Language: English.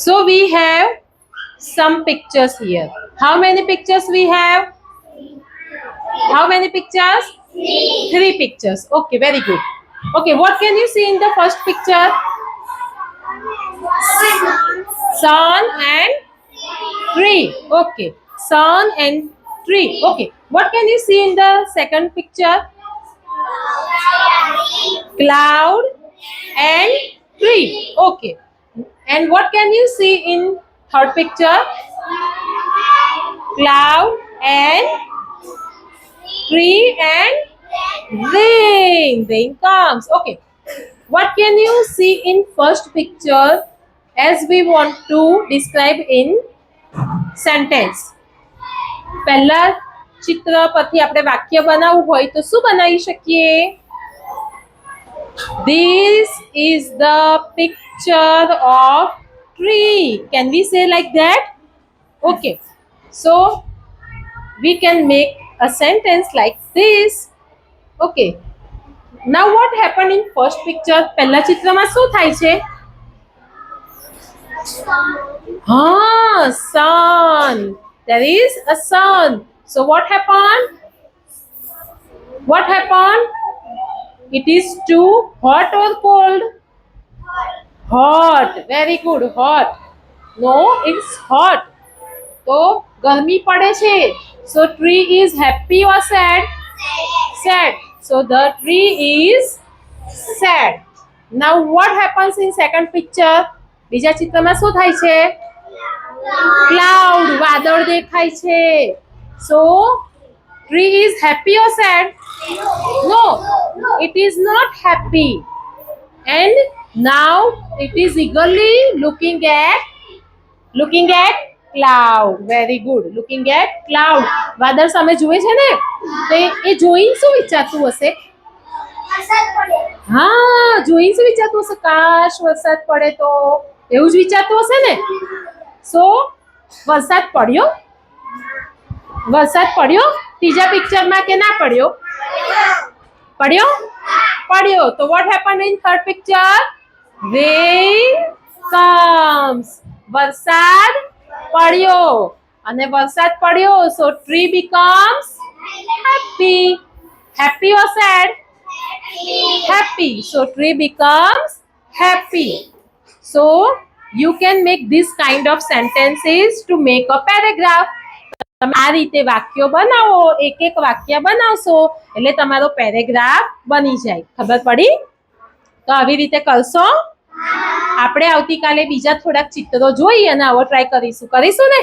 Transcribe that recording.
So we have some pictures here. How many pictures we have? How many pictures? Three pictures. Okay, very good. Okay, what can you see in the first picture? Sun and tree. Okay, sun and tree. Okay, what can you see in the second picture? Cloud and tree. Okay, and what can you see in third picture? Cloud and tree and rain. Rain comes. Okay, what can you see in first picture as we want to describe in sentence? પહેલા ચિત્ર પરથી આપણે વાક્ય બનાવવું હોય તો શું બનાવી શકીએ? This is the picture of tree. Can we say like that? Okay, so we can make a sentence like this. Okay, now what happened in first picture? પહેલા ચિત્રમાં શું થાય છે? Sun. There is a sun. So what happened? What happened? It is too hot or cold? Hot. Very good. Hot. No, it's hot. So गर्मी पड़े छे. So tree is happy or sad? Sad. So the tree is sad. Now what happens in second picture? બીજા ચિત્રમાં શું થાય છે? Cloud. વાદળ દેખાય છે. So tree is happy or sad? No, it is not happy. And now it is eagerly looking at cloud. Very good. Looking at cloud. વાદળ સામે જુએ છે ને, તો એ જોઈને શું વિચારતું હશે? હા, જોઈને શું વિચારતું હશે? કાશ વરસાદ પડે તો, એવું જ વિચારતું હશે ને. સો વરસાદ પડ્યો? વરસાદ પડ્યો ત્રીજા પિક્ચરમાં કે ના પડ્યો? પડ્યો? પડ્યો. તો what happened in third picture? Rain comes. વરસાદ પડ્યો અને વરસાદ પડ્યો, so tree becomes happy. Happy or sad? Happy. So tree becomes happy. So you can make this kind of sentences to make a paragraph. તમે આ રીતે વાક્યો બનાવો, એક એક વાક્ય બનાવશો એટલે તમારો પેરેગ્રાફ બની જાય. ખબર પડી? તો આવી રીતે કરશો. આપણે આવતીકાલે બીજા થોડાક ચિત્રો જોઈ અને આવો ટ્રાય કરીશું ને?